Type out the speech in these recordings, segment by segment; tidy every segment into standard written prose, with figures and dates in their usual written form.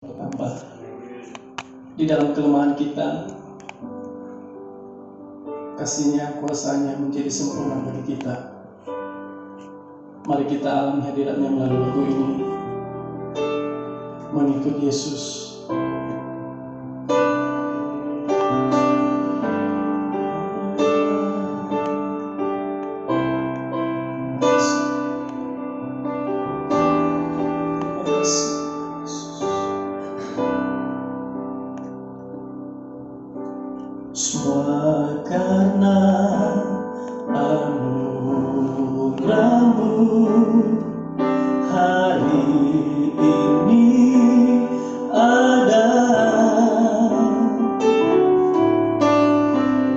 bertambah di dalam kelemahan kita. Kasih-Nya, kuasa-Nya menjadi sempurna bagi kita. Mari kita alami hadirat-Nya melalui lagu ini, mengikut Yesus. Semua karena anugerah-Mu, hari ini ada.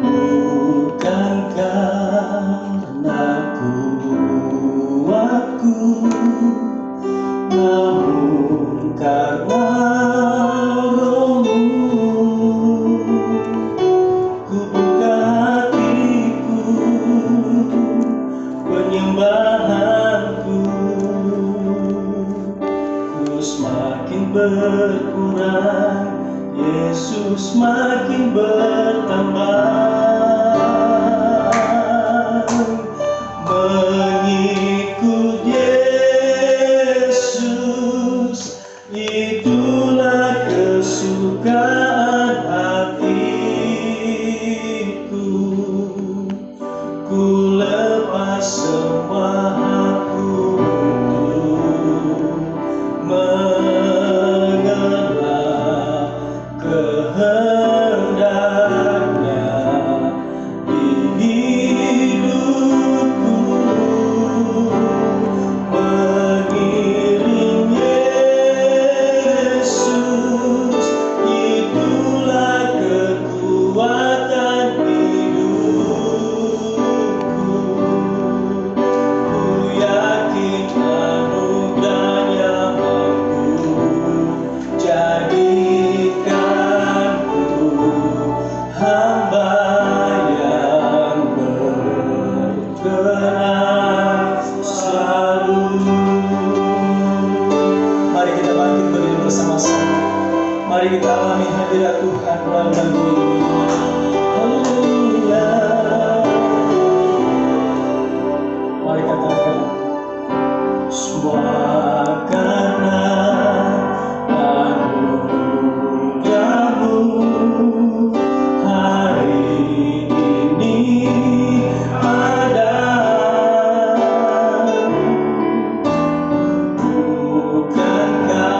Bukan karena kuatku, namun karena berkurang, Yesus makin bertambah. Mengikut Yesus, itulah kesukaan hatiku. Ku lepas semua hakku untuk mari kita alami hadirat Tuhan melalui lagu ini. Haleluya. Mari katakan, semua karena anugerah-Mu, hari ini ada. Bukan karena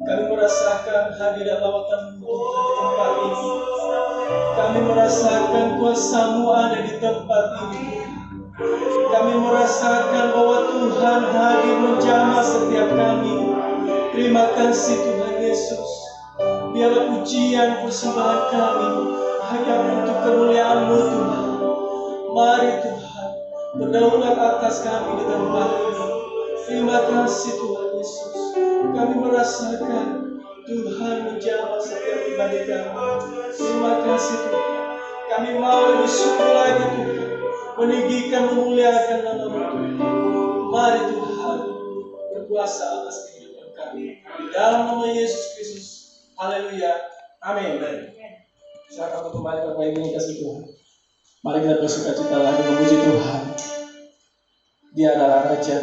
Kami merasakan hadirat lawatan Tuhan di tempat ini. Kami merasakan kuasa-Mu ada di tempat ini. Kami merasakan bahwa Tuhan hadir menjamah setiap kami. Terima kasih Tuhan Yesus. Biarlah pujian persembahan kami hanya untuk kemuliaan-Mu Tuhan. Mari Tuhan berdaulat atas kami di tempat ini. Terima kasih Tuhan Yesus. Kami merasakan Tuhan menjamah setiap ibadah kami. Terima kasih Tuhan. Kami mau lebih syukur lagi Tuhan, meninggikan, memuliakan nama-Mu Tuhan. Mari Tuhan berkuasa atas kehidupan kami. Di dalam nama Yesus Kristus. Haleluya. Amin. Silakan kembali Bapak Ibu yang kasih Tuhan. Mari kita bersuka-cita lagi memuji Tuhan. Dia adalah Raja,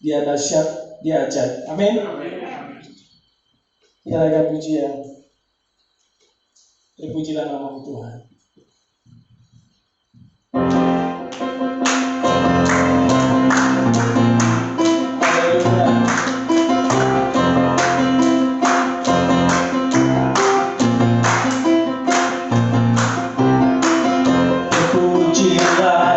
Dia dahsyat, Dia ajaib. Amin. Kita lagi pujian. Terpujilah nama Tuhan. Terpujilah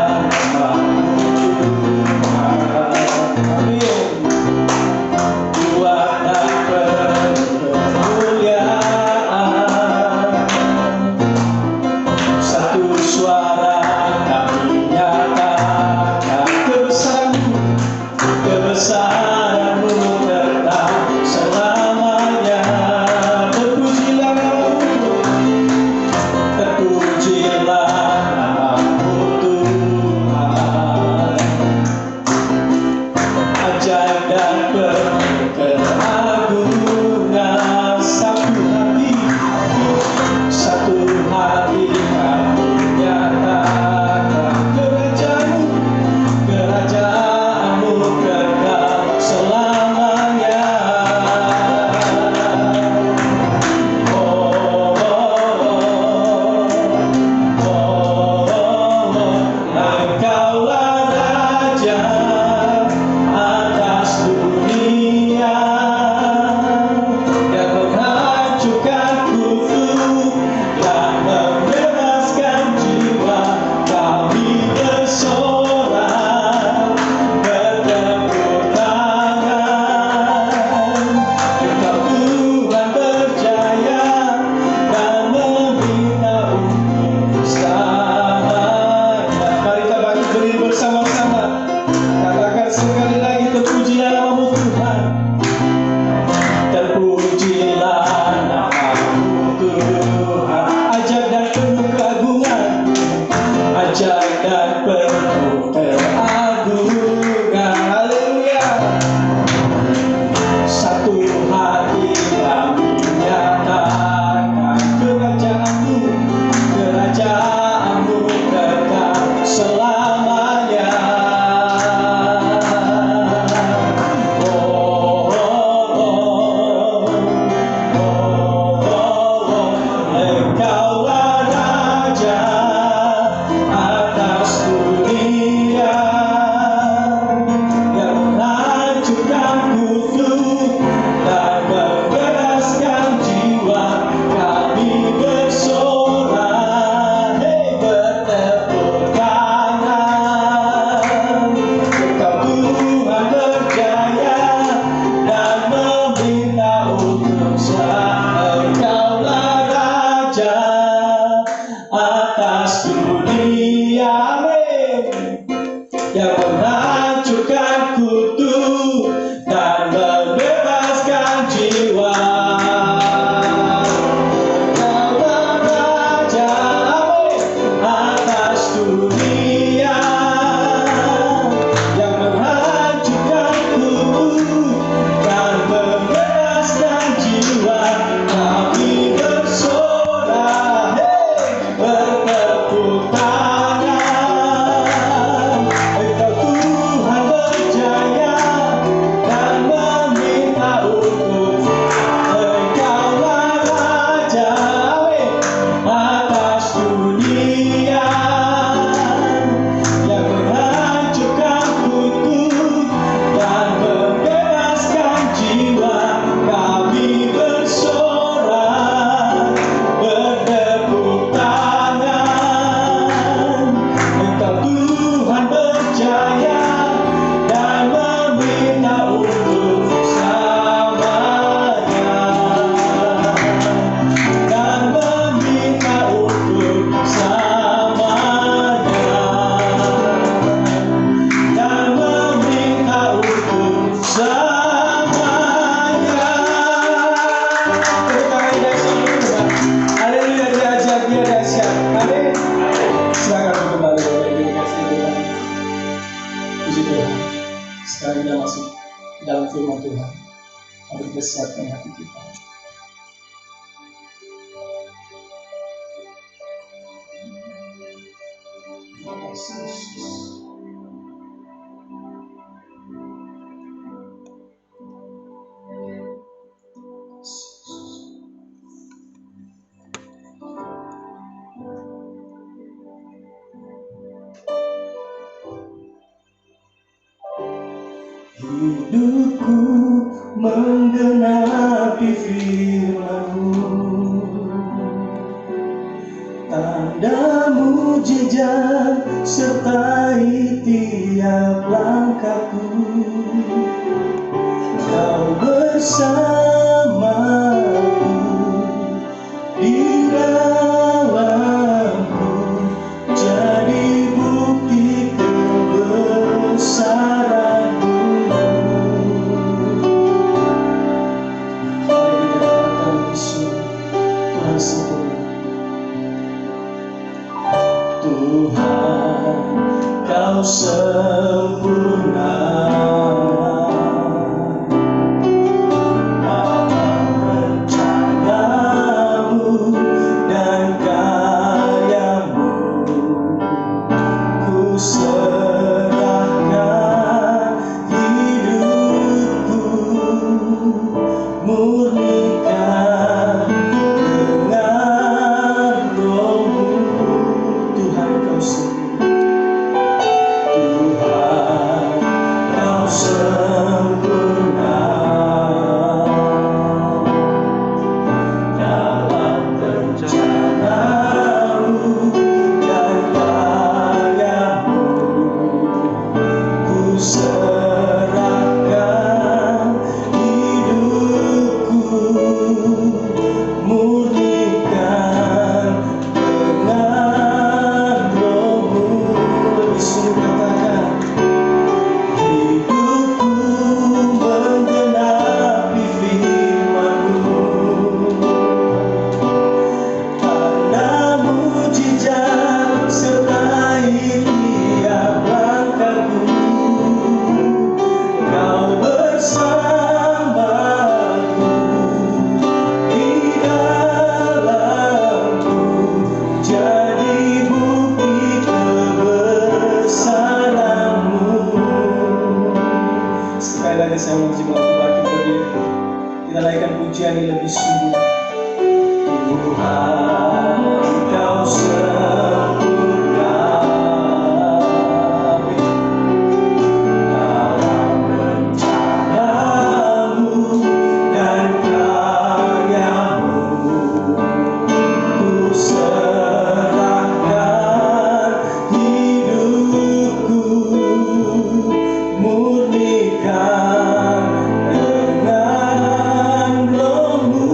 Puji Tuhan. Sekarang kita masuk dalam firman Tuhan. Mari kita siapkan hati kita. Hidupku menggenapi firman-Mu, tanda mujizat sertai tiap langkahku. Kau bersamaku di dalamku, jadi bukti kebesaran-Mu. Tuhan, Kau sempurna dalam rencana-Mu dan karya-Mu. Ku serahkan hidupku, murnikan dengan Roh-Mu. Tuhan, Kau sempurna dalam rencana-Mu dan karya-Mu. Ku serahkan hidupku, murnikan dengan Roh-Mu. Lebih sungguh katakan, hidupku menggenapi firman-Mu, tanda mujizat sertai tiap langkahku. Kau bersamaku di dalamku, jadi bukti kebesaran-Mu. Sekali lagi saya mau coba bagi berdiri. Kita naikkan pujian yang lebih sungguh. Tuhan, Kau sempurna dalam rencana-Mu dan karya-Mu. Ku serahkan hidupku, murnikan dengan Roh-Mu.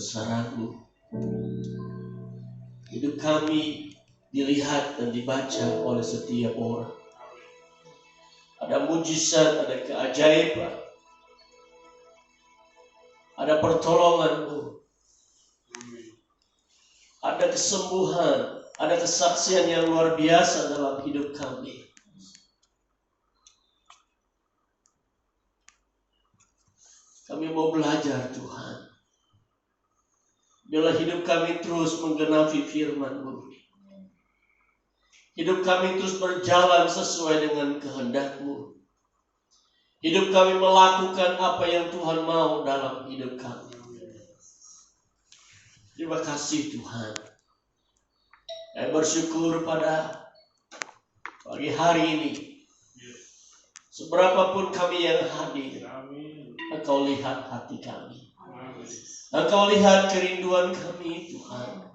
kebesaran-Mu. Hidup kami dilihat dan dibaca oleh setiap orang. Ada mujizat, ada keajaiban, ada pertolongan-Mu, ada kesembuhan, ada kesaksian yang luar biasa dalam hidup kami. Kami mau belajar, Tuhan. Biarlah hidup kami terus menggenapi firman-Mu. Hidup kami terus berjalan sesuai dengan kehendak-Mu. Hidup kami melakukan apa yang Tuhan mau dalam hidup kami. Terima kasih Tuhan. Saya bersyukur pada pagi hari ini. Seberapapun kami yang hadir, Engkau lihat hati kami. Engkau lihat kerinduan kami, Tuhan.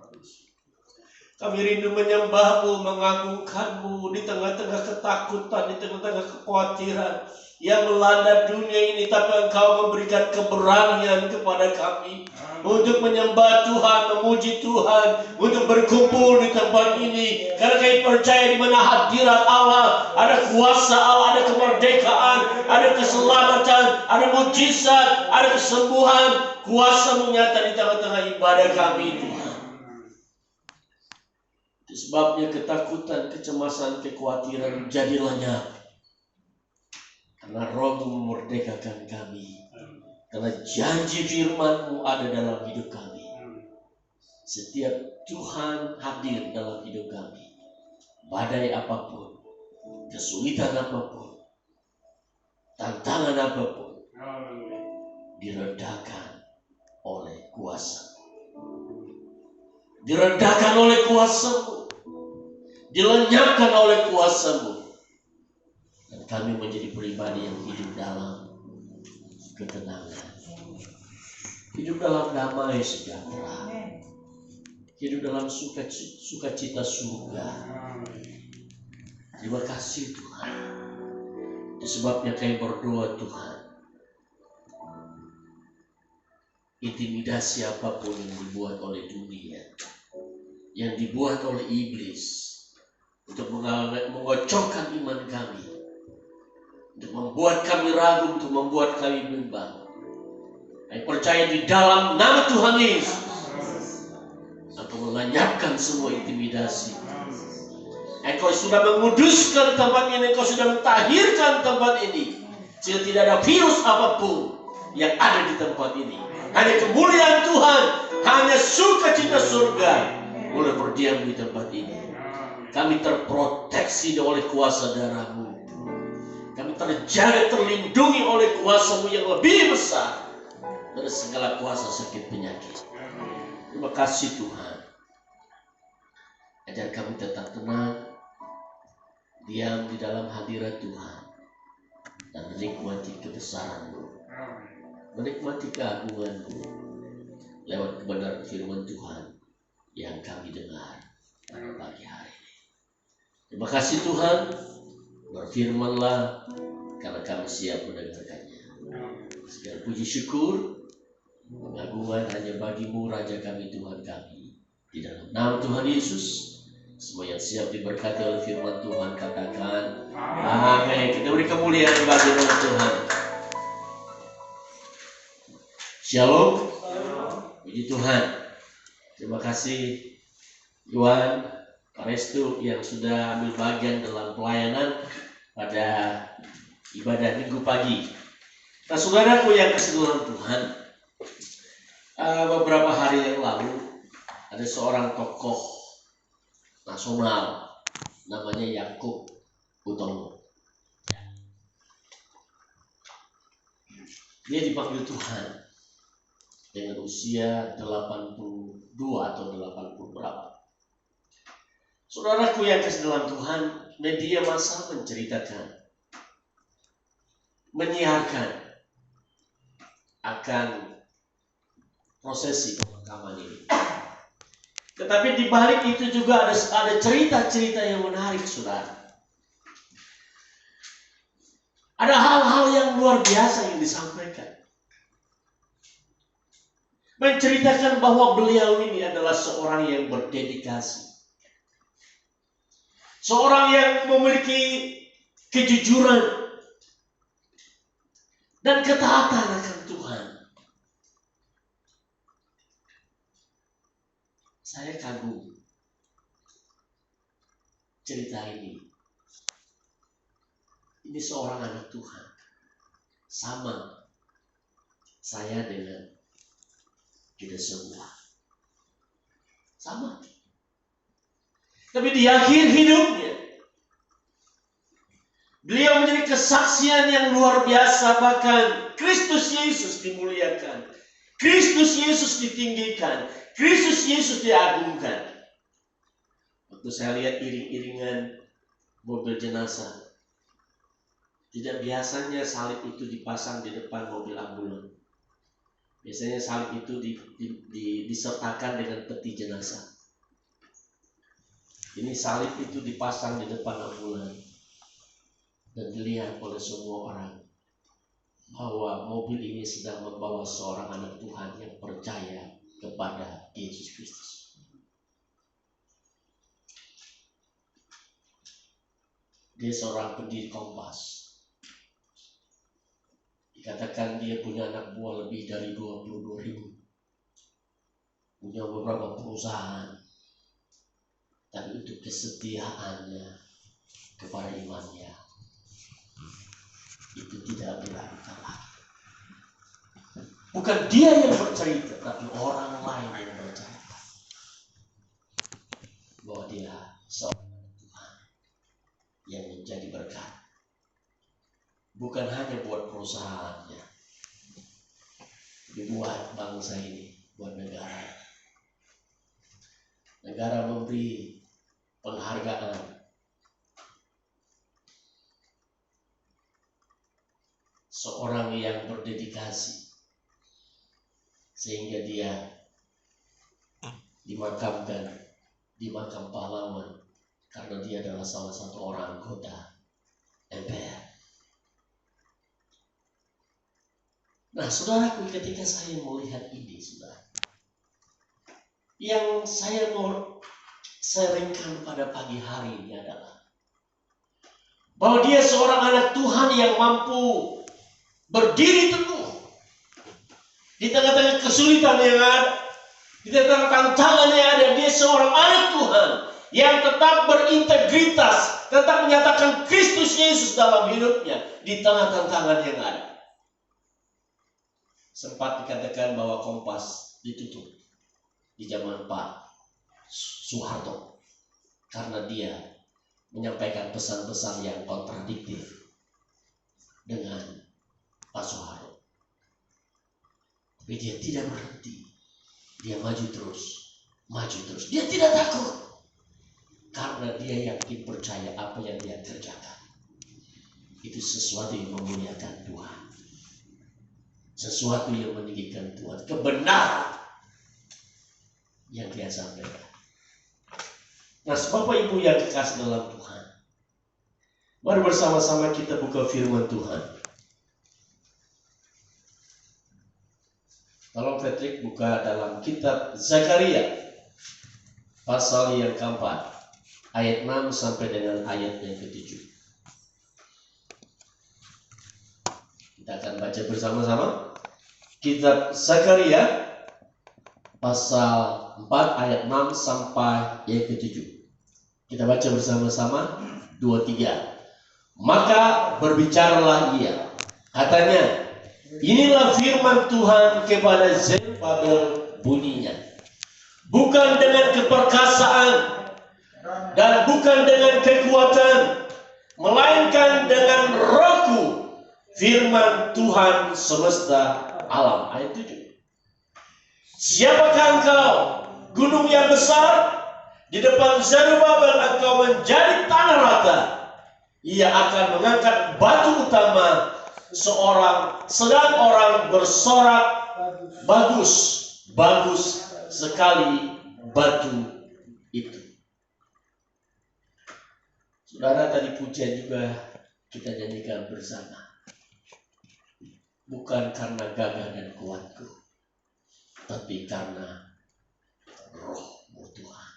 Kami rindu menyembah-Mu, mengagungkan-Mu di tengah-tengah ketakutan, di tengah-tengah kekhawatiran yang melanda dunia ini. Tapi Engkau memberikan keberanian kepada kami untuk menyembah Tuhan, memuji Tuhan, untuk berkumpul di tempat ini. Karena kami percaya di mana hadirat Allah, ada kuasa Allah, ada kemerdekaan, ada keselamatan, ada mujizat, ada kesembuhan. Kuasa menyata di tengah-tengah ibadah kami, Tuhan. Itu sebabnya ketakutan, kecemasan, kekhawatiran jadi lenyap. Karena Roh-Mu memerdekakan kami. Karena janji firman-Mu ada dalam hidup kami. Setiap Tuhan hadir dalam hidup kami. Badai apapun, kesulitan apapun, tantangan apapun, diredakan oleh kuasa. Diredakan oleh kuasa-Mu. Dilenyapkan oleh kuasa-Mu. Dan kami menjadi pribadi yang hidup dalam ketenangan. Hidup dalam damai sejahtera. Hidup dalam sukacita surga. Terima kasih Tuhan. Sebabnya kami berdoa Tuhan. Intimidasi apapun yang dibuat oleh dunia, yang dibuat oleh iblis untuk mengocokkan iman kami, untuk membuat kami ragu, untuk membuat kami bimbang. Kami percaya di dalam nama Tuhan Yesus, Engkau melenyapkan semua intimidasi. Engkau sudah menguduskan tempat ini, Engkau sudah mentahirkan tempat ini, sehingga tidak ada virus apapun yang ada di tempat ini. Hanya kemuliaan Tuhan, hanya sukacita surga boleh berdiam di tempat ini. Kami terproteksi oleh kuasa darah-Mu. Kami terjaga, terlindungi oleh kuasa-Mu yang lebih besar dari segala kuasa sakit penyakit. Terima kasih Tuhan. Ajar kami tetap tenang, diam di dalam hadirat Tuhan, dan menikmati kebesaran-Mu, menikmati keagungan-Mu lewat kebenaran firman Tuhan yang kami dengar pada pagi hari ini. Terima kasih Tuhan, berfirman-Lah karena kami siap mendengarkannya. Segala puji syukur, pengagungan hanya bagi-Mu, Raja kami, Tuhan kami. Di dalam nama Tuhan Yesus, semua yang siap diberkati oleh firman Tuhan katakan amin. Kita beri kemuliaan bagi nama Tuhan. Shalom. Puji Tuhan. Terima kasih Yuan, Pak Restu yang sudah ambil bagian dalam pelayanan pada ibadah minggu pagi. Nah saudaraku yang kasih dalam Tuhan, beberapa hari yang lalu ada seorang tokoh nasional namanya Yakub Utomo. Dia dipanggil Tuhan dengan usia 82 atau 80 berapa. Saudaraku yang kasih dalam Tuhan, media massa menceritakan, menyiarkan akan prosesi pemakaman ini. Tetapi di balik itu juga ada cerita-cerita yang menarik, saudara. Ada hal-hal yang luar biasa yang disampaikan. menceritakan bahwa beliau ini adalah seorang yang berdedikasi. Seorang yang memiliki kejujuran dan ketaatan akan Tuhan. Saya kagum cerita ini. Ini seorang anak Tuhan. Sama saya dengan kita semua. Sama. Tapi di akhir hidupnya, beliau menjadi kesaksian yang luar biasa. Bahkan Kristus Yesus dimuliakan, Kristus Yesus ditinggikan, Kristus Yesus diagungkan. Waktu saya lihat iring-iringan mobil jenazah, tidak biasanya salib itu dipasang di depan mobil ambulan. Biasanya salib itu disertakan dengan peti jenazah. Ini salib itu dipasang di depan ambulan dan dilihat oleh semua orang bahwa mobil ini sedang membawa seorang anak Tuhan yang percaya kepada Yesus Kristus. Dia seorang pendiri Kompas. Dikatakan dia punya anak buah lebih dari 22.000. Punya beberapa perusahaan. Tapi untuk kesetiaannya kepada imannya, itu tidak diragukan lagi. Bukan dia yang bercerita, tapi orang lain yang bercerita bahwa dia seorang Tuhan yang menjadi berkat. Bukan hanya buat perusahaannya, tapi buat bangsa ini, buat negara. Negara memberi penghargaan seorang yang berdedikasi sehingga dia dimakamkan di makam pahlawan karena dia adalah salah satu orang anggota MPR. Nah, saudaraku, ketika saya melihat ini, saudara, yang saya mau sharingkan pada pagi hari ini adalah bahwa dia seorang anak Tuhan yang mampu berdiri teguh di tengah-tengah kesulitan yang ada, di tengah-tengah tantangan yang ada. Dia seorang anak Tuhan yang tetap berintegritas, tetap menyatakan Kristus Yesus dalam hidupnya di tengah tantangan yang ada. Sempat dikatakan bahwa Kompas ditutup di zaman Pak Soeharto karena dia menyampaikan pesan-pesan yang kontradiktif dengan Pak Soeharto. Tapi dia tidak berhenti. Dia maju terus. Dia tidak takut. Karena dia yakin percaya apa yang dia kerjakan itu sesuatu yang memuliakan Tuhan. Sesuatu yang meninggikan Tuhan. Kebenaran yang dia sampaikan. Nah, Bapak Ibu yang kekasih dalam Tuhan, mari bersama-sama kita buka firman Tuhan. Tolong Patrick buka dalam kitab Zakaria pasal yang keempat, ayat 6 sampai dengan ayat yang ke-7. Kita akan baca bersama-sama. Kitab Zakaria pasal 4 ayat 6 sampai yang ke-7. Kita baca bersama-sama 2-3. Maka berbicaralah ia, katanya, inilah firman Tuhan kepada Zerubabel bunyinya, bukan dengan keperkasaan dan bukan dengan kekuatan, melainkan dengan Rohku, firman Tuhan semesta alam. Ayat 7. Siapakah engkau, gunung yang besar? Di depan Zerubabel engkau menjadi tanah rata. Ia akan mengangkat batu utama, sedang orang bersorak, bagus sekali batu itu. Saudara, tadi pujian juga kita nyanyikan bersama. Bukan karena gagah dan kuatku, tapi karena Roh-Mu Tuhan.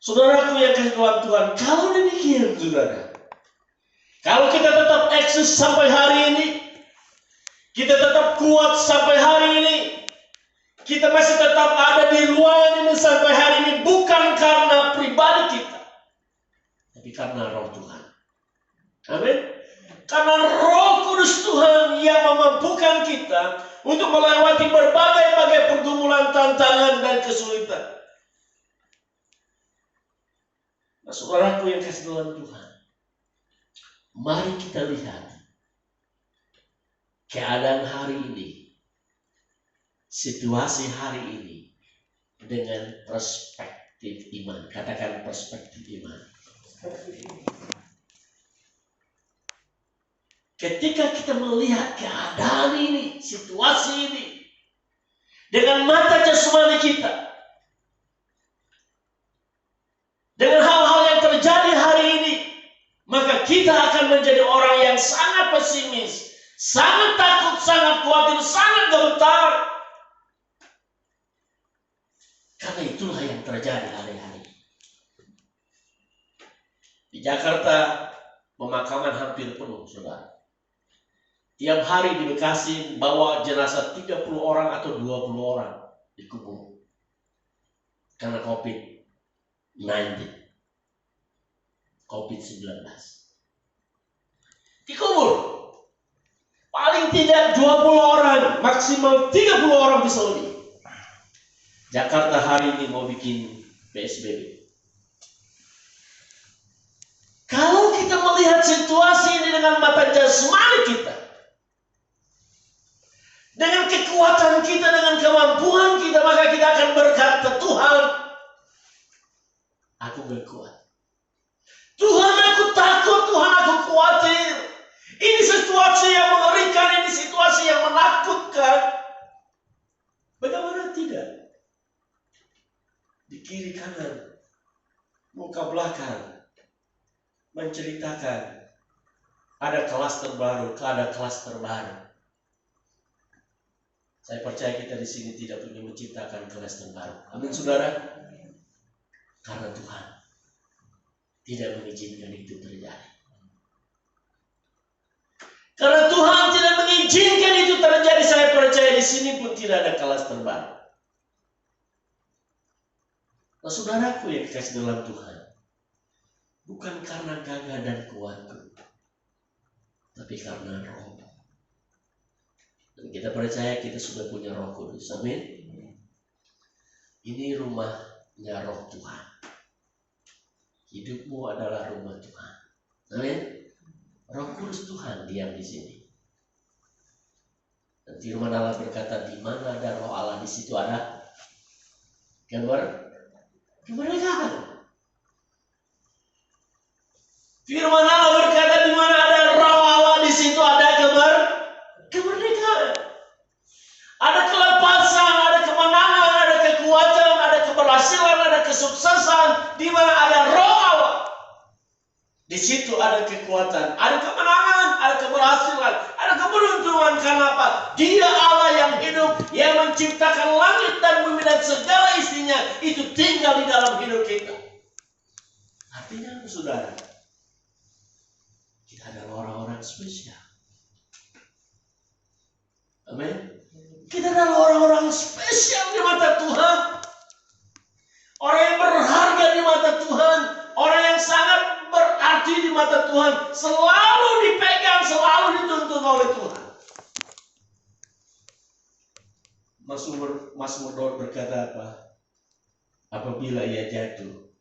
Saudaraku yang kasih dalam Tuhan, kalau demikian saudara, kalau kita tetap eksis sampai hari ini, kita tetap kuat sampai hari ini, kita masih tetap ada di ruangan ini sampai hari ini, bukan karena pribadi kita, tapi karena Roh Tuhan. Amin. Karena Roh Kudus Tuhan yang memampukan kita untuk melewati berbagai pergumulan, tantangan, dan kesulitan. Nah, saudaraku yang kasih dalam Tuhan, mari kita lihat keadaan hari ini, situasi hari ini dengan perspektif iman. Katakan perspektif iman. Ketika kita melihat keadaan ini, situasi ini dengan mata jasmani kita, dengan hal-hal yang terjadi hari ini, maka kita akan menjadi orang yang sangat pesimis, sangat takut, sangat khawatir, sangat gemetar. Karena itulah yang terjadi hari-hari. Di Jakarta, pemakaman hampir penuh, saudara. Tiap hari di Bekasi bawa jenazah 30 orang atau 20 orang dikubur karena COVID-19. Dikubur. Paling tidak 20 orang, maksimal 30 orang bisa lebih. Jakarta hari ini mau bikin PSBB. Kalau kita melihat situasi ini dengan mata jasmani kita, dengan kekuatan kita, dengan kemampuan kita, maka kita akan berkata, Tuhan, aku gak kuat. Tuhan, aku takut. Tuhan, aku khawatir. Ini situasi yang mengerikan, ini situasi yang menakutkan. Bagaimana tidak? Di kiri kanan, muka belakang, menceritakan ada kelas terbaru, ada kelas terbaru. Saya percaya kita di sini tidak punya menciptakan kelas terbaru. Amin, saudara. Karena Tuhan tidak mengizinkan itu terjadi. Karena Tuhan tidak mengizinkan itu terjadi, saya percaya di sini pun tidak ada kelas terbaru. Nah, saudaraku yang dikasih dalam Tuhan, bukan karena gagah dan kuatku, tapi karena Roh. Dan kita percaya kita sudah punya Roh Kudus. Amin. Ini rumahnya Roh Tuhan. Hidupmu adalah rumah Tuhan. Amin. Roh Kudus Tuhan diam di sini. Dan firman Allah berkata, di mana ada Roh Allah, di situ ada kemerdekaan. Firman Allah berkata, di mana ada Roh Allah, di situ ada kemerdekaan. Ada kelepasan, ada kemenangan, ada kekuatan, ada keberhasilan, ada kesuksesan. Di mana ada Roh Allah, di situ ada kekuatan, ada kemenangan, ada keberhasilan, ada keberuntungan. Kenapa? Dia Allah yang hidup, yang menciptakan langit dan bumi dan segala isinya, itu tinggal di dalam hidup kita. Artinya apa, saudara? Kita adalah orang-orang spesial. Amin. Kita adalah orang-orang spesial di mata Tuhan. Orang yang berharga di mata Tuhan. Orang yang sangat berarti di mata Tuhan. Selalu dipegang, selalu dituntun oleh Tuhan. Mazmur Daud berkata apa? Apabila ia jatuh,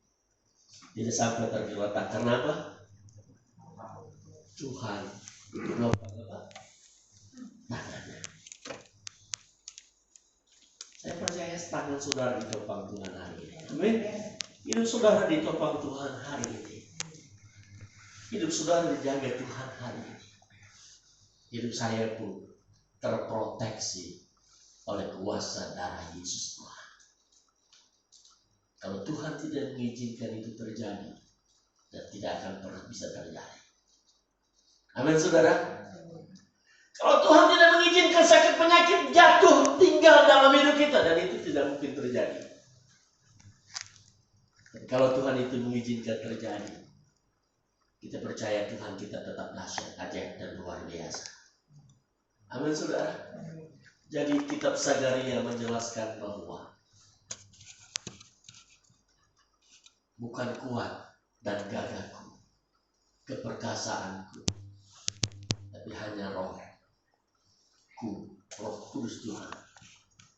tidak sampai tergeletak. Kenapa? Tuhan menopang tangannya. Saya percaya tangan saudara ditopang Tuhan hari ini. Amin. Hidup saudara ditopang Tuhan hari ini. Hidup saudara dijaga Tuhan hari ini. Hidup saya pun terproteksi oleh kuasa darah Yesus Tuhan. Kalau Tuhan tidak mengizinkan itu terjadi, dan tidak akan pernah bisa terjadi. Amin, saudara. Kalau Tuhan tidak mengizinkan sakit penyakit jatuh tinggal dalam hidup kita, dan itu tidak mungkin terjadi. Dan kalau Tuhan itu mengizinkan terjadi, kita percaya Tuhan kita tetap dahsyat, ajaib, dan luar biasa. Amin, saudara. Jadi kitab Sagaria menjelaskan bahwa bukan kuat dan gagahku, keperkasaanku, tapi hanya Roh Kudus Tuhan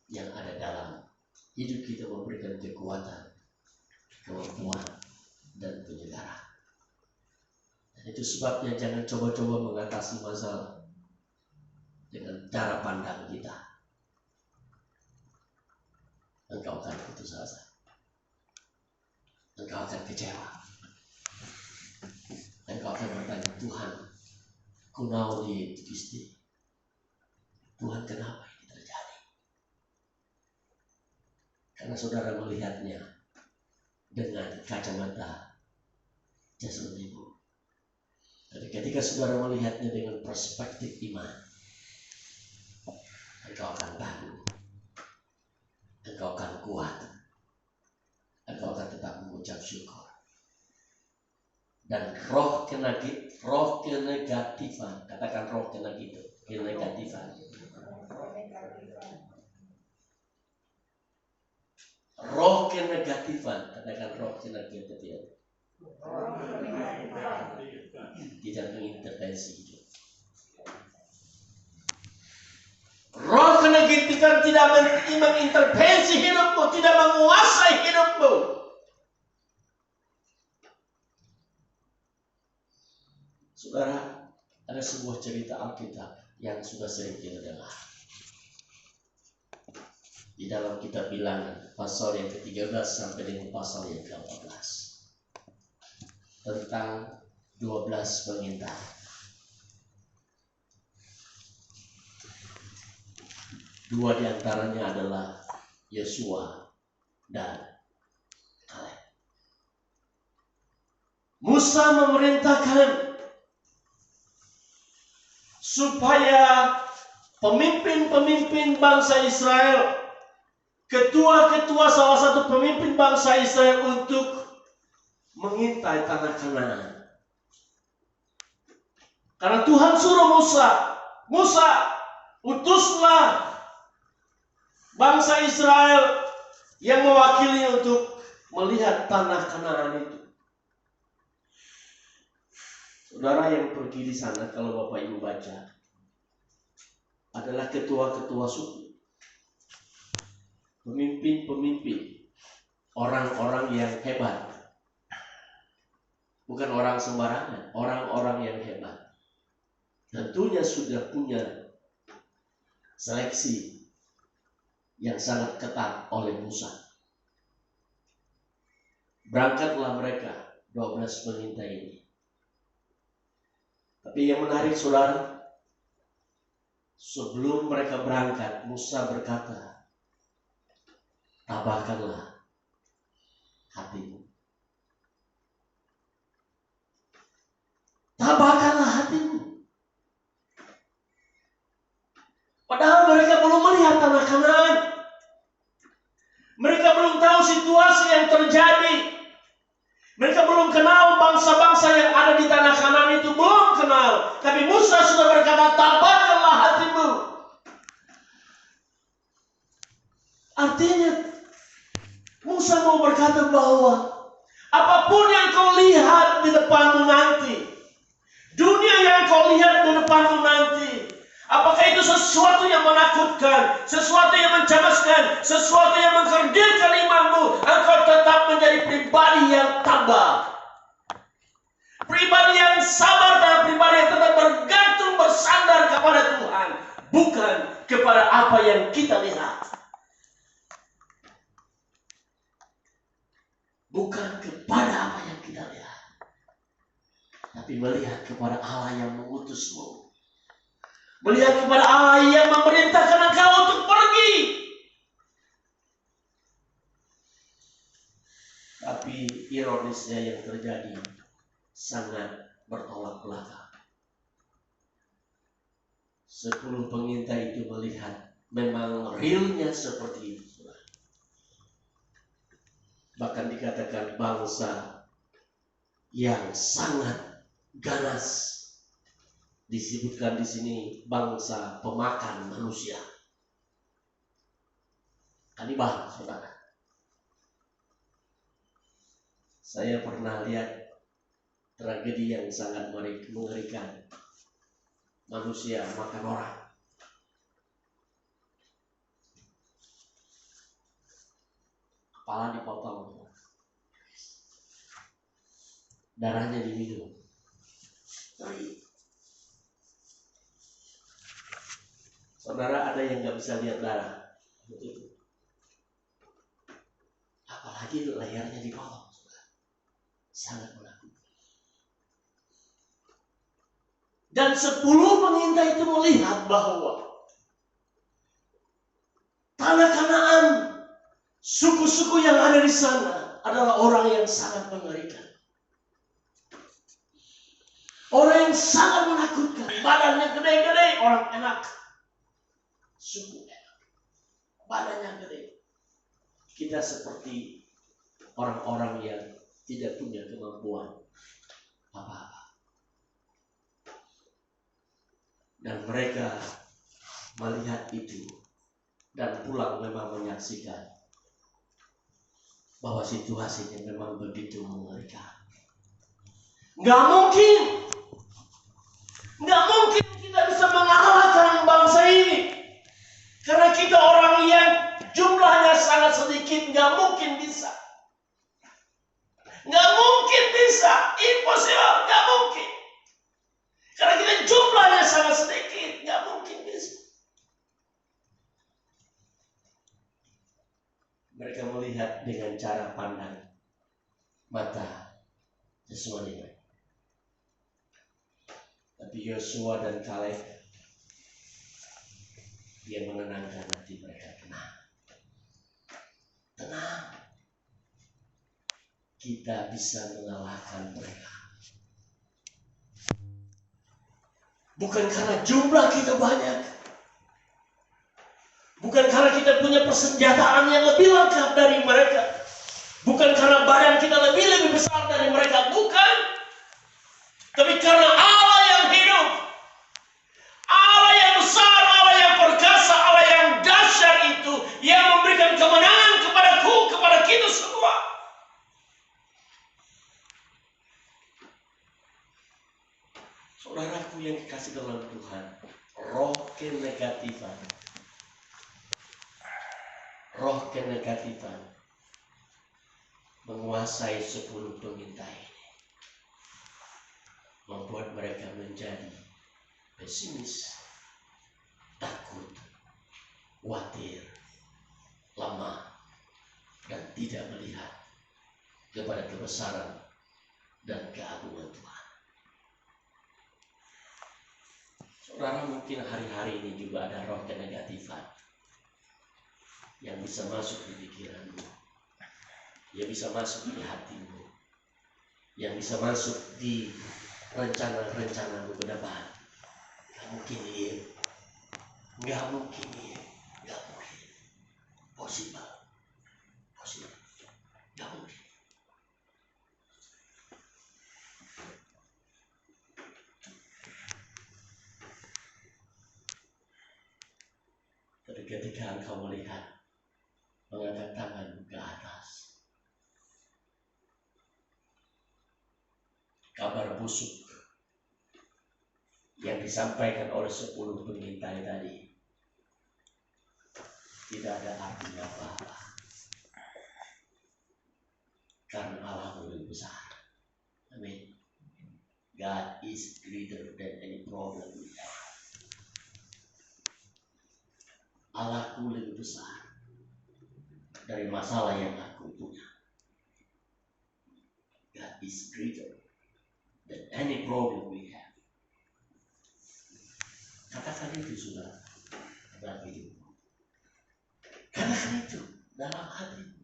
yang ada dalam hidup kita, memberikan kekuatan, kemampuan, dan penyegaran. Dan itu sebabnya jangan coba-coba mengatasi masalah dengan cara pandang kita. Engkau akan putus asa, engkau akan kecewa, engkau akan bertanya, Tuhan, kunaon ieu Gusti? Tuhan, kenapa ini terjadi? Karena saudara melihatnya dengan kacamata jasmanimu. Tapi ketika saudara melihatnya dengan perspektif iman, engkau akan tangguh, engkau akan kuat, engkau akan tetap mengucap syukur. Dan roh kenegatifan, katakan roh kenegatifan. Roh kenegatifan, katakan roh kenegatifan. Tidak mengintervensi hidup. Roh kenegatifan tidak mengintervensi hidupmu, tidak menguasai hidupmu. Saudara, ada sebuah cerita Alkitab yang sudah sering kita dengar. Di dalam kitab Bilangan pasal yang ke-13 sampai dengan pasal yang ke-14 tentang 12 pengintai. Dua di antaranya adalah Yosua dan Kaleb. Musa memerintahkan supaya pemimpin-pemimpin bangsa Israel, ketua-ketua salah satu pemimpin bangsa Israel untuk mengintai tanah Kanaan. Karena Tuhan suruh Musa, utuslah bangsa Israel yang mewakili untuk melihat tanah Kanaan itu. Saudara yang pergi di sana, kalau Bapak Ibu baca, adalah ketua-ketua suku, pemimpin-pemimpin, orang-orang yang hebat. Bukan orang sembarangan, orang-orang yang hebat. Tentunya sudah punya seleksi yang sangat ketat oleh Musa. Berangkatlah mereka, 12 pengintai ini. Tapi yang menarik saudara, sebelum mereka berangkat, Musa berkata, tabahkanlah hatimu. Tabahkanlah hatimu. Padahal mereka belum melihat tanah Kanaan. Mereka belum tahu situasi yang terjadi. Mereka belum kenal bangsa-bangsa yang ada di tanah Kanaan itu, belum kenal. Tapi Musa sudah berkata, tabahkanlah hatimu. Artinya Musa mau berkata bahwa apapun yang kau lihat di depanmu nanti, dunia yang kau lihat di depanmu nanti, apakah itu sesuatu yang menakutkan, sesuatu yang mencemaskan, sesuatu yang mengkerdilkan imanmu, engkau tetap menjadi pribadi yang tabah, pribadi yang sabar, dan pribadi yang tetap bergantung, bersandar kepada Tuhan, bukan kepada apa yang kita lihat, bukan kepada apa yang kita lihat, tapi melihat kepada Allah yang mengutusmu, melihat kepada Allah yang memerintahkan engkau untuk pergi. Tapi ironisnya yang terjadi sangat bertolak belakang. 10 pengintai itu melihat memang realnya seperti itu. Bahkan dikatakan bangsa yang sangat ganas. Disebutkan di sini bangsa pemakan manusia. Kanibal, saudara. Saya pernah lihat tragedi yang sangat mengerikan. Manusia makan orang. Kepala dipotong. Darahnya diminum. Saudara, ada yang nggak bisa lihat darah. Apalagi layarnya dipotong. Sangat menakutkan. Dan 10 pengintai itu melihat bahwa tanah Kanaan, suku-suku yang ada di sana adalah orang yang sangat mengerikan. Orang yang sangat menakutkan. Badannya gede-gede, orang enak. Suku enak. Badannya gede. Kita seperti orang-orang yang tidak punya kemampuan apa-apa. Dan mereka melihat itu dan pulang memang menyaksikan bahwa situasinya memang begitu mengerikan. Nggak mungkin kita bisa mengalahkan bangsa ini. Karena kita orang yang jumlahnya sangat sedikit, nggak mungkin bisa. Nggak mungkin bisa, impossible, nggak mungkin. Karena kita jumlahnya sangat sedikit, nggak mungkin bisa. Mereka melihat dengan cara pandang mata sesuai. Tapi Yosua dan Kaleb yang menenangkan hati mereka. Tenang. Kita bisa mengalahkan mereka. Bukan karena jumlah kita banyak. Bukan karena kita punya persenjataan yang lebih lengkap dari mereka. Bukan karena badan kita lebih besar dari mereka. Bukan. Tapi karena Allah yang hidup. Allah yang besar, Allah yang perkasa, Allah yang dahsyat itu. Yang memberikan kemenangan kepadaku, kepada kita semua. Saudaraku yang dikasih dalam Tuhan, roh kenegatifan menguasai 10 pengintai ini, membuat mereka menjadi pesimis, takut, khawatir, lemah, dan tidak melihat kepada kebesaran dan keagungan Tuhan. Saudara, mungkin hari-hari ini juga ada roh kenegatifan yang bisa masuk di pikiranmu, yang bisa masuk di hatimu, yang bisa masuk di rencana-rencanamu ke depan. Gak mungkin ini, gak mungkin ini, gak mungkin. Possible, gak mungkin. Tapi ketika engkau melihat, mengangkat tangan ke atas, kabar busuk yang disampaikan oleh 10 pengintai tadi tidak ada artinya apa-apa. Karena Allah lebih besar. Amin. God is greater than any problem we have. Allahku lebih besar dari masalah yang aku punya. God is greater than any problem we have. Katakan itu, saudara, dalam hidupmu. Katakan itu dalam hatimu.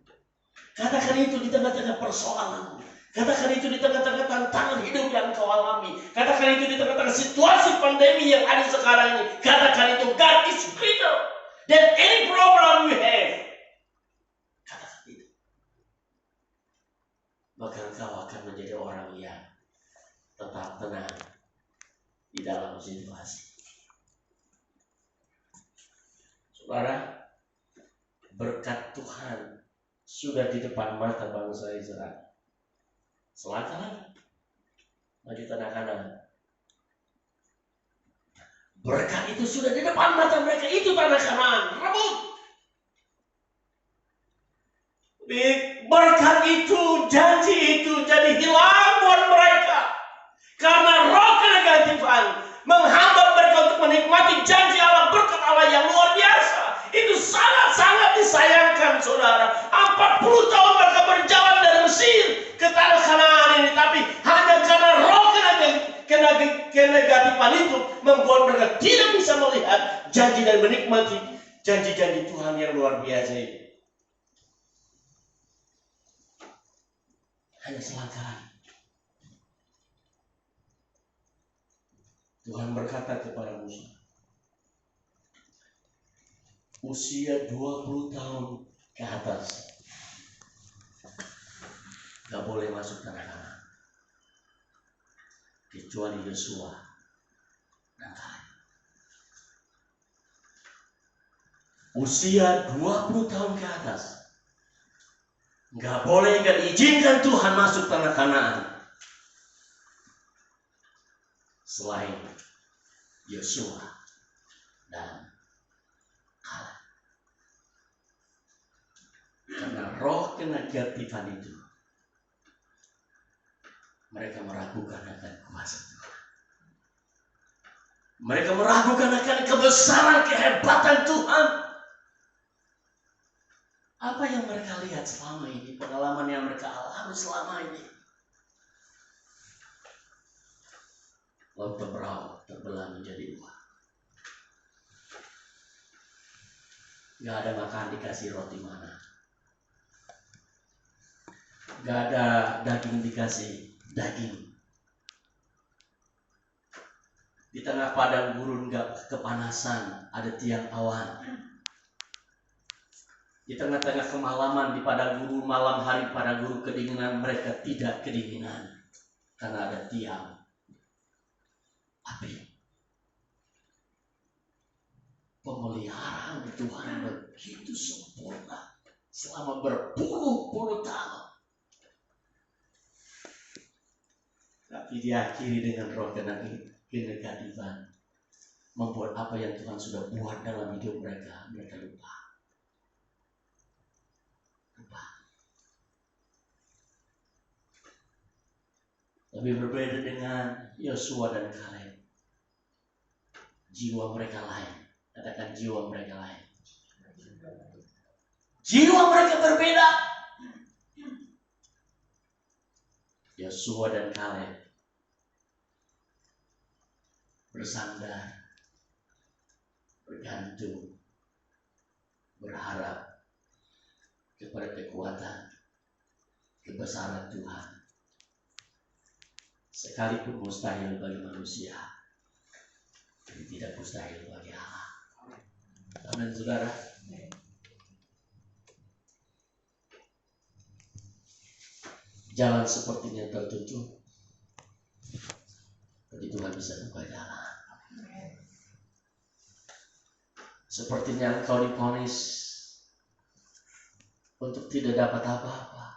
Katakan itu di tengah-tengah persoalanmu. Katakan itu di tengah-tengah tantangan hidup yang kau alami. Katakan itu di tengah-tengah situasi pandemi yang ada sekarang ini. Katakan itu God is greater than any problem you have. Katakan itu. Maka engkau akan menjadi orang yang tetap tenang di dalam situasi. Saudara, berkat Tuhan sudah di depan mata bangsa Israel. Selatan, maju tanah kanan. Berkat itu sudah di depan mata mereka, itu tanah kanan. Rebut. Berkat itu, janji itu jadi hilang buat mereka. Karena roh kenegatifan menghambat mereka untuk menikmati janji Allah, berkat Allah yang luar biasa. Itu sangat-sangat disayangkan, saudara. 40 tahun mereka berjalan dari Mesir ke tanah Kanaan ini, tapi hanya karena roh kenegatifan itu membuat mereka tidak bisa melihat janji dan menikmati janji-janji Tuhan yang luar biasa itu. Hanya selangkah lagi. Tuhan berkata kepada Musa, usia 20 tahun ke atas gak boleh masuk tanah Kanaan kecuali Yosua dan Kaleb. Usia 20 tahun ke atas gak boleh, gak diizinkan Tuhan masuk tanah Kanaan selain Yosua dan Kaleb. Karena roh kenegatifan itu mereka meragukan akan kuasa Tuhan. Mereka meragukan akan kebesaran, kehebatan Tuhan. Apa yang mereka lihat selama ini, pengalaman yang mereka alami selama ini. Laut Teberau terbelah menjadi dua. Gak ada makan dikasih roti mana. Gak ada daging dikasih daging. Di tengah padang gurun gak kepanasan, ada tiang awan. Di tengah-tengah kemalaman di padang gurun, malam hari pada gurun kedinginan, mereka tidak kedinginan karena ada tiang api. Pemeliharaan Tuhan begitu sempurna selama berpuluh-puluh tahun. Tapi diakhiri dengan roh kenegatifan, membuat apa yang Tuhan sudah buat dalam hidup mereka lupa. Lebih berbeda dengan Yosua dan Kaleb. Jiwa mereka lain. Katakan jiwa mereka lain. Jiwa mereka berbeda. Yosua dan Kaleb bersandar, bergantung, berharap kepada kekuatan, kebesaran Tuhan. Sekalipun mustahil bagi manusia, tapi tidak mustahil bagi Allah. Amin, saudara. Jalan sepertinya tertutup, tapi Tuhan bisa buka jalan. Sepertinya engkau divonis untuk tidak dapat apa-apa,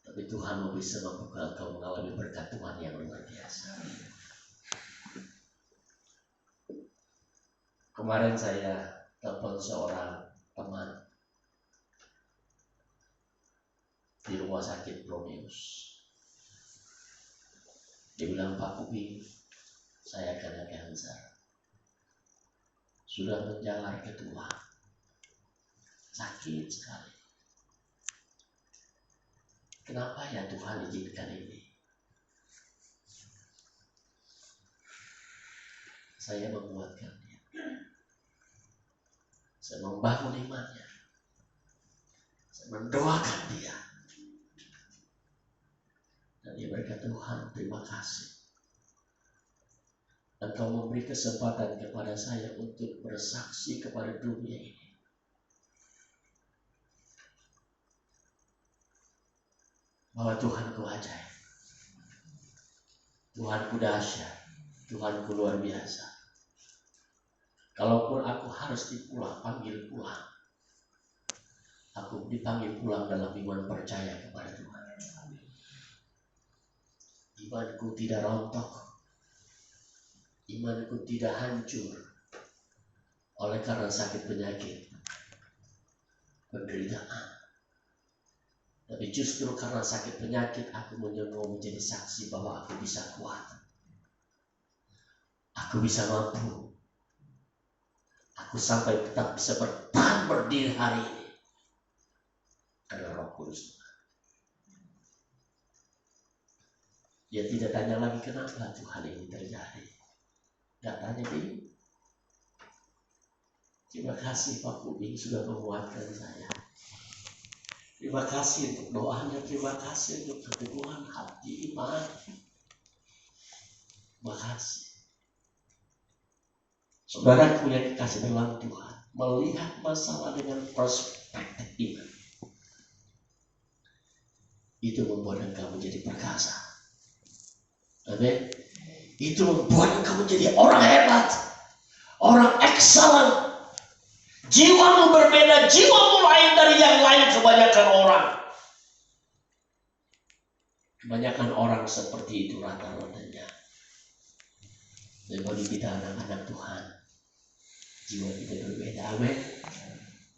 tapi Tuhan bisa membuka engkau mengalami berkat Tuhan yang luar biasa. Kemarin saya telepon seorang teman di rumah sakit Promeus. Dia bilang, Pak Kuping, saya kena kanker. Sudah menjalar ke tulang. Sakit sekali. Kenapa ya Tuhan izinkan ini? Saya menguatkan dia. Saya membangun imannya. Saya mendoakan dia. Tuhan, terima kasih. Engkau memberi kesempatan kepada saya untuk bersaksi kepada dunia ini. Bahwa Tuhanku ajaib, Tuhanku dahsyat, Tuhanku luar biasa. Kalaupun aku harus panggil pulang, aku dipanggil pulang dalam iman percaya kepada Tuhan. Imanku tidak rontok, imanku tidak hancur oleh karena sakit penyakit, penderitaan. Tapi justru karena sakit penyakit aku menjadi saksi bahwa aku bisa kuat. Aku bisa mampu. Aku sampai tetap bisa bertahan berdiri hari ini. Karena Roh Kudus. Dia tidak tanya lagi kenapa Tuhan ini terjadi. Tidak tanya dia. Terima kasih Pak Puding sudah menguatkan saya. Terima kasih untuk doanya, terima kasih untuk keteguhan hati iman. Terima kasih. Saudaraku yang dikasih dalam Tuhan, melihat masalah dengan perspektif iman, itu membuat engkau menjadi perkasa. Amin. Itu membuat engkau menjadi orang hebat, orang excellent. Jiwamu berbeda, jiwamu lain dari yang lain kebanyakan orang. Kebanyakan orang seperti itu rata-ratanya. Dan bagi kita anak-anak Tuhan, jiwa kita berbeda. Amin.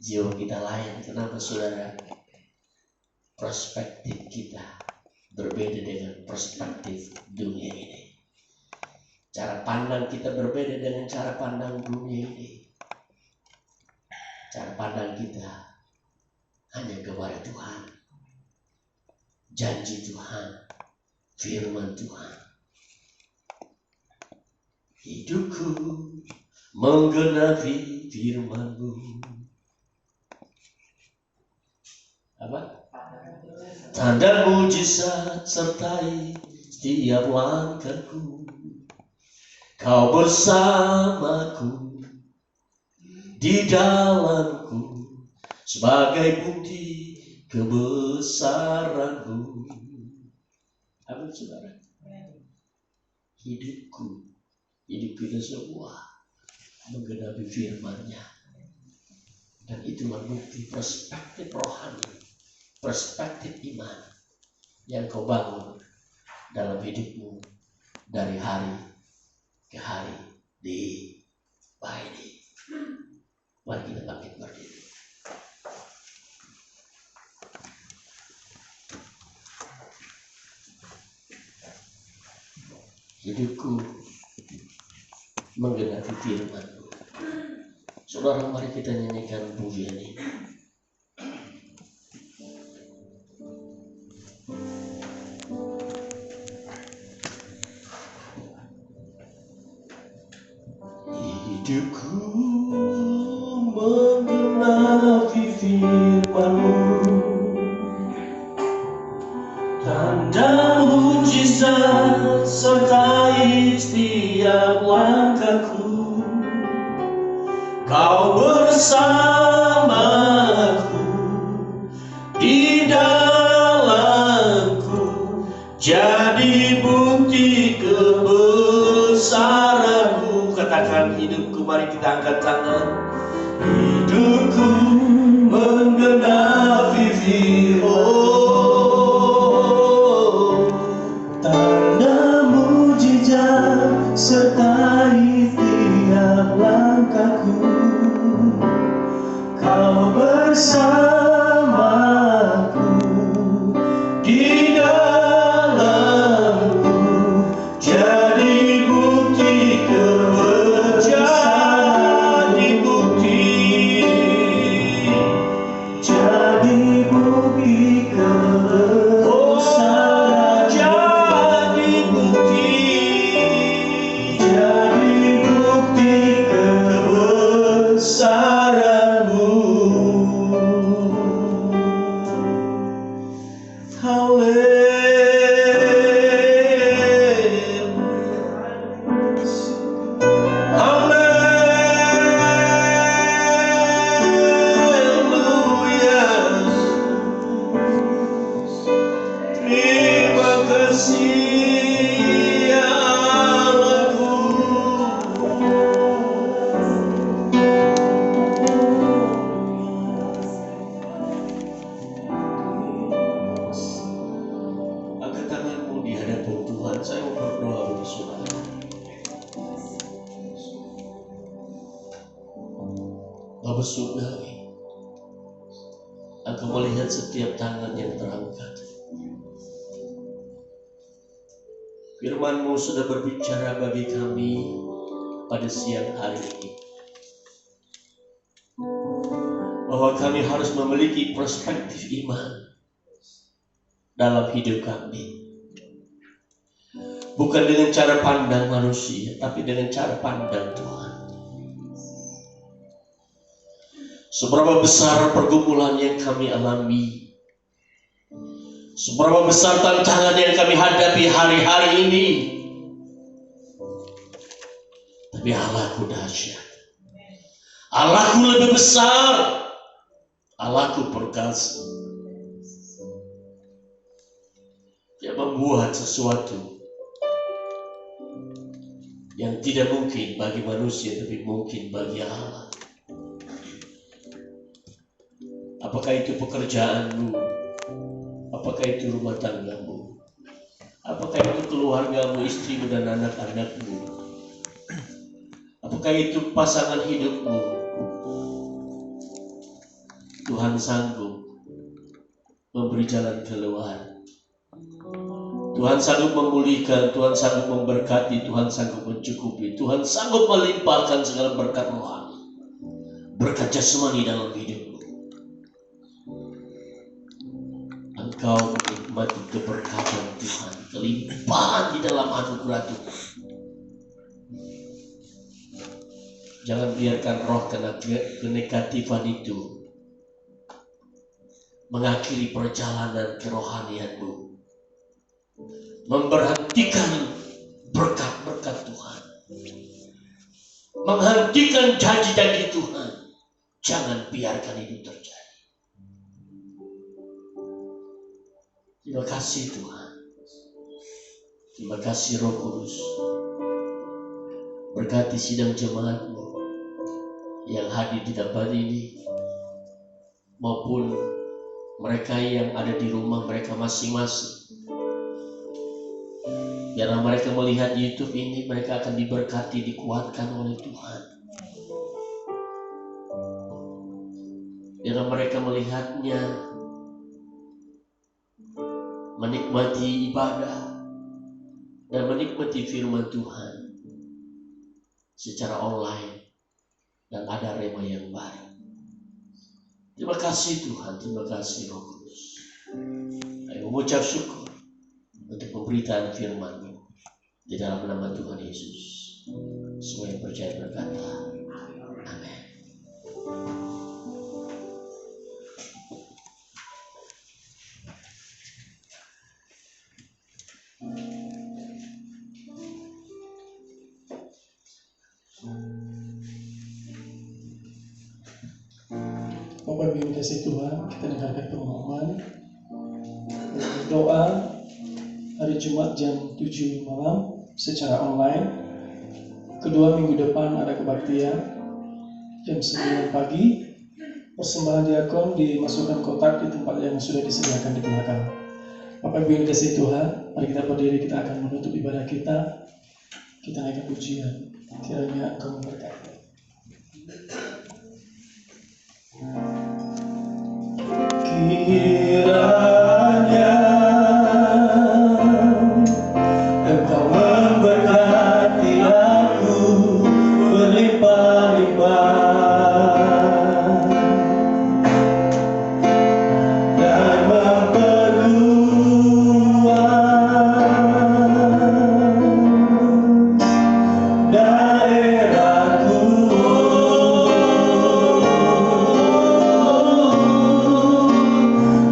Jiwa kita lain. Kenapa saudara? Perspektif kita berbeda dengan perspektif dunia ini. Cara pandang kita berbeda dengan cara pandang dunia ini. Cara pandang kita hanya kepada Tuhan, janji Tuhan, firman Tuhan. Hidupku menggenapi firman-Mu. Apa? Tanda mujizat sertai setiap langkahku. Kau bersamaku di dalamku sebagai bukti kebesaran-Mu. Amin saudara. Hidup kita semua menggenapi firman-Nya. Dan itulah bukti perspektif rohani, perspektif iman yang kau bangun dalam hidupmu dari hari ke hari, day by day. Mari kita bangkit berdiri. Hidupku menggenapi firman-Mu. Saudara, mari kita nyanyikan pujian ini. Hidupku menggenapi firman-Mu, tanda mujizat sertai setiap langkahku. Kau bersamaku di dalamku, jadi bukti kebesaran-Mu. Katakan hidupku, mari kita angkat tangan. Hidupku menggenapi firman-Mu, tanda mujizat sertai tiap langkahku. Kau bersamaku di dalamku, jadi bukti jadi bukti Bapa Surgawi, Engkau melihat setiap tangan yang terangkat. Firman-Mu sudah berbicara bagi kami pada siang hari ini, bahwa kami harus memiliki perspektif iman dalam hidup kami. Bukan dengan cara pandang manusia, tapi dengan cara pandang Tuhan. Seberapa besar pergumulan yang kami alami, seberapa besar tantangan yang kami hadapi hari-hari ini, tapi Allahku dahsyat, Allahku lebih besar, Allahku perkasa. Dia membuat sesuatu yang tidak mungkin bagi manusia, tapi mungkin bagi Allah. Apakah itu pekerjaanmu? Apakah itu rumah tanggamu? Apakah itu keluargamu, istrimu dan anak-anakmu? Apakah itu pasangan hidupmu? Tuhan sanggup memberi jalan keluar. Tuhan sanggup memulihkan, Tuhan sanggup memberkati, Tuhan sanggup mencukupi, Tuhan sanggup melimpahkan segala berkat rohani, berkat jasmani dalam hidupmu. Engkau menikmati keberkatan Tuhan, kelimpahan di dalam anugerah Tuhan. Jangan biarkan roh kenegatifan itu mengakhiri perjalanan kerohanianmu, memberhentikan berkat-berkat Tuhan, menghentikan janji-janji Tuhan. Jangan biarkan itu terjadi. Terima kasih Tuhan. Terima kasih Roh Kudus. Berkati sidang jemaat-Mu yang hadir di tempat ini, maupun mereka yang ada di rumah mereka masing-masing. Biarlah mereka melihat YouTube ini, mereka akan diberkati, dikuatkan oleh Tuhan. Biarlah mereka melihatnya, menikmati ibadah dan menikmati firman Tuhan secara online, dan ada rema yang baru. Terima kasih Tuhan, terima kasih Roh Kudus. Ayo mengucap syukur untuk pemberitaan firman-Mu di dalam nama Tuhan Yesus. Semua yang percaya berkata, amin. Bapak Ibu kasih Tuhan, kita dengarkan pengumuman doa hari Jumat jam 7 malam secara online. Kedua minggu depan ada kebaktian jam 9 pagi. Persembahan diakon dimasukkan kotak di tempat yang sudah disediakan di belakang. Bapak Ibu kasih Tuhan, mari kita berdiri, kita akan menutup ibadah kita. Kita naikkan pujian, kiranya Engkau memberkati. Kiranya Engkau memberkati aku berlimpah-limpah dan memperluas daerahku.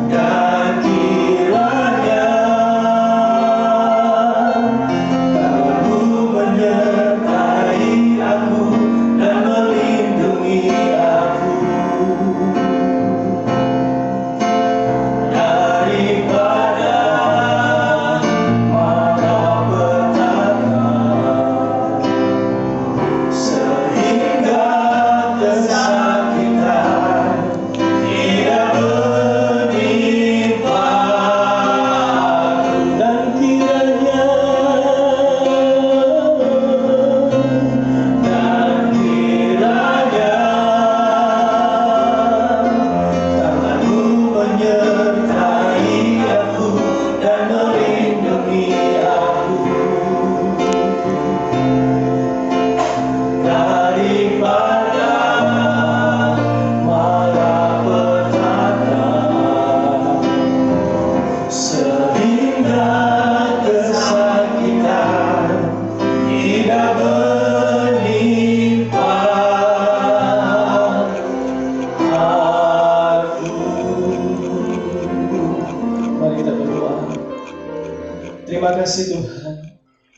Dan Terima kasih Tuhan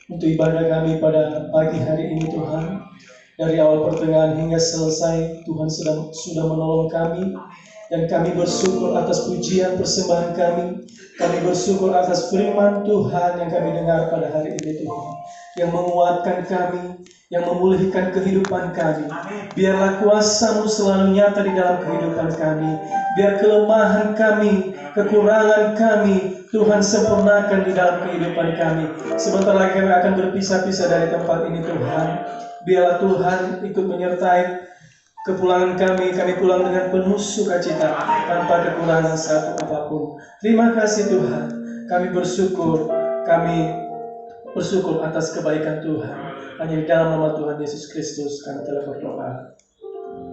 untuk ibadah kami pada pagi hari ini Tuhan. Dari awal pertengahan hingga selesai, Tuhan sudah menolong kami. Dan kami bersyukur atas pujian persembahan kami. Kami bersyukur atas firman Tuhan yang kami dengar pada hari ini Tuhan. Yang menguatkan kami, yang memulihkan kehidupan kami. Biarlah kuasa-Mu selalu nyata di dalam kehidupan kami. Biar kelemahan kami, kekurangan kami, Tuhan sempurnakan di dalam kehidupan kami. Sebentar lagi kami akan berpisah-pisah dari tempat ini Tuhan. Biarlah Tuhan ikut menyertai kepulangan kami. Kami pulang dengan penuh sukacita, tanpa kekurangan satu apapun. Terima kasih Tuhan. Kami bersyukur atas kebaikan Tuhan. Hanya di dalam nama Tuhan Yesus Kristus kami telah berdoa.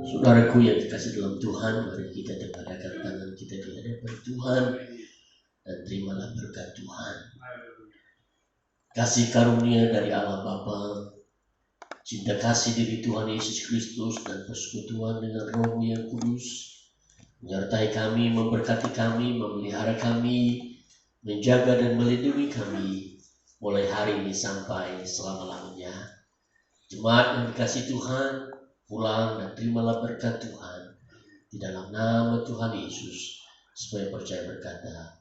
Saudaraku yang dikasih dalam Tuhan, mari kita dapatkan tangan kita di hadapan Tuhan dan terimalah berkat Tuhan. Kasih karunia dari Allah Bapa, cinta kasih dari Tuhan Yesus Kristus dan persekutuan dengan Roh yang kudus menyertai kami, memberkati kami, memelihara kami, menjaga dan melindungi kami mulai hari ini sampai selama-lamanya. Jemaat yang dikasih Tuhan, pulang dan terimalah berkat Tuhan di dalam nama Tuhan Yesus, supaya percaya berkata